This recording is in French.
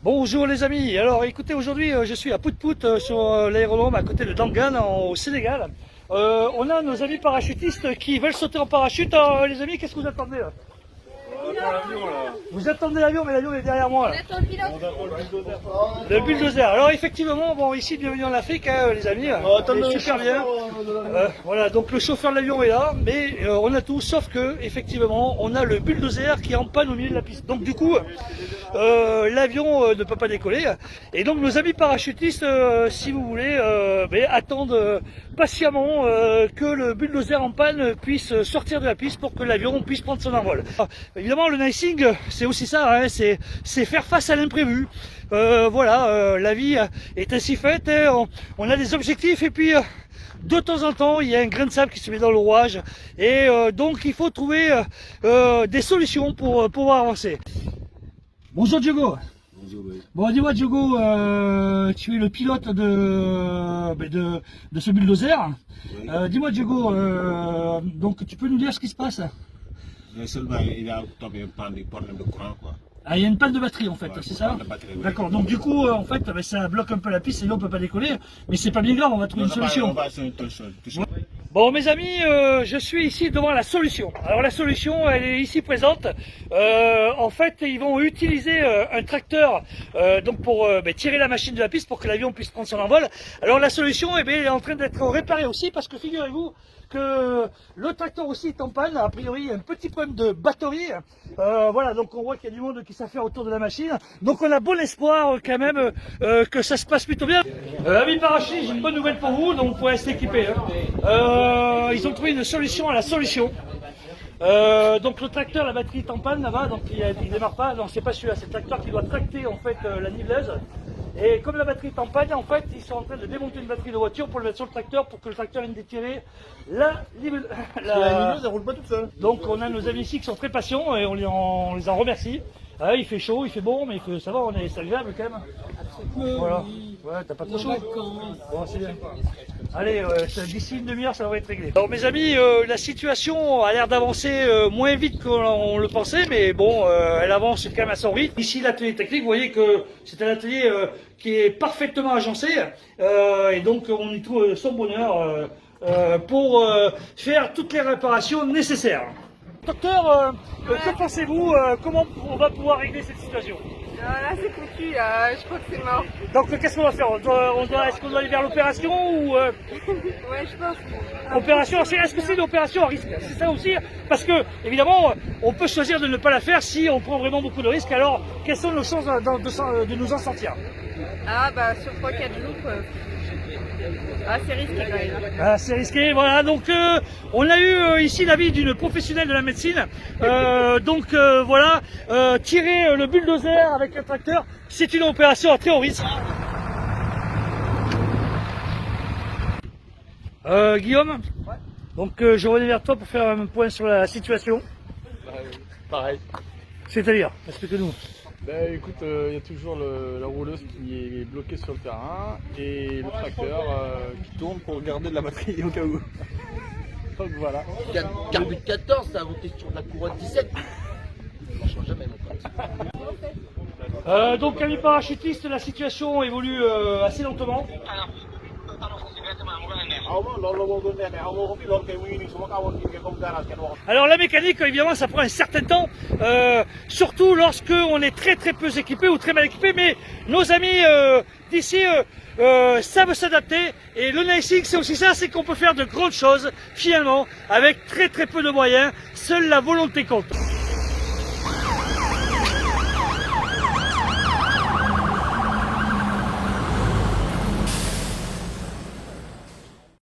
Bonjour les amis, alors écoutez, aujourd'hui je suis à Pout-Pout sur l'aérodrome à côté de Dangan au Sénégal. On a nos amis parachutistes qui veulent sauter en parachute. Alors, les amis, qu'est-ce que vous attendez là? Vous attendez l'avion, mais l'avion est derrière moi là. Le bulldozer. Alors effectivement, bon ici bienvenue en Afrique les amis, c'est super bien. Voilà, donc le chauffeur de l'avion est là, mais on a tout sauf que effectivement on a le bulldozer qui est en panne au milieu de la piste. Donc du coup l'avion ne peut pas décoller. Et donc nos amis parachutistes, si vous voulez, attendent patiemment que le bulldozer en panne puisse sortir de la piste pour que l'avion puisse prendre son envol. Évidemment le nicing c'est aussi ça, hein, c'est faire face à l'imprévu. Voilà, la vie est ainsi faite, hein, on a des objectifs et puis de temps en temps il y a un grain de sable qui se met dans le rouage et donc il faut trouver des solutions pour pouvoir avancer. Bonjour Diogo. Bonjour, oui. Bon, dis-moi Diogo, tu es le pilote de ce bulldozer. Oui. Dis-moi Diogo, donc tu peux nous dire ce qui se passe? Seulement, il a tombé un problème de courant, quoi. Ah, il y a une panne de batterie en fait, Ouais, c'est ça? Batterie, oui. D'accord, donc du coup, en fait, ça bloque un peu la piste et là on peut pas décoller, mais c'est pas bien grave, on va trouver une solution. On va essayer une solution. Bon mes amis, je suis ici devant la solution. Alors la solution, elle est ici présente. En fait, ils vont utiliser un tracteur donc pour tirer la machine de la piste pour que l'avion puisse prendre son envol. Alors la solution, elle est en train d'être réparée aussi parce que figurez-vous que le tracteur aussi est en panne. A priori, il y a un petit problème de batterie. Voilà, donc on voit qu'il y a du monde qui s'affaire autour de la machine. Donc on a bon espoir quand même que ça se passe plutôt bien. Amis parachutistes, j'ai une bonne nouvelle pour vous, donc vous pouvez rester équipés. Ils ont trouvé une solution à la solution. Donc le tracteur, la batterie est en panne là-bas, donc il démarre pas. Non, c'est pas celui-là, c'est le tracteur qui doit tracter en fait la niveleuse. Et comme la batterie est en panne, en fait, ils sont en train de démonter une batterie de voiture pour le mettre sur le tracteur pour que le tracteur vienne détirer la niveleuse. La niveleuse, elle roule pas toute seule. Donc on a nos amis ici qui sont très patients et on les en remercie. Ah, il fait chaud, il fait bon, mais ça va, c'est agréable quand même. Voilà. Ouais, t'as pas trop chaud. Bon, c'est bien. Allez, d'ici une demi-heure, ça va être réglé. Alors mes amis, la situation a l'air d'avancer moins vite qu'on le pensait, mais bon, elle avance quand même à son rythme. Ici, l'atelier technique, vous voyez que c'est un atelier qui est parfaitement agencé, et donc on y trouve son bonheur pour faire toutes les réparations nécessaires. Docteur, que pensez-vous, comment on va pouvoir régler cette situation? Là c'est foutu, je crois que c'est mort. Donc qu'est-ce qu'on va faire? Est-ce qu'on doit aller vers l'opération ou Ouais, je pense. opération, est-ce que c'est une opération à risque? C'est ça aussi, parce que évidemment on peut choisir de ne pas la faire si on prend vraiment beaucoup de risques. Alors quelles sont nos chances de nous en sortir? Ah bah sur 3-4 jours, c'est risqué quand même. Ah, c'est risqué, voilà. Donc on a eu ici l'avis d'une professionnelle de la médecine. Voilà, tirer le bulldozer avec un tracteur, c'est une opération à très haut risque. Guillaume, ouais. Donc je reviens vers toi pour faire un point sur la situation. Pareil. C'est-à-dire, explique-nous. Ben écoute, il y a toujours la rouleuse qui est bloquée sur le terrain et le tracteur qui tourne pour garder de la batterie au cas où. Donc voilà. Carbut 14, ça a voté sur la couronne 17. Ça ne change jamais mon pote. Donc amis parachutistes, la situation évolue assez lentement. Alors la mécanique, évidemment, ça prend un certain temps, surtout lorsque on est très peu équipé ou très mal équipé, mais nos amis d'ici savent s'adapter, et le nicing c'est aussi ça, c'est qu'on peut faire de grandes choses finalement avec très peu de moyens, seule la volonté compte.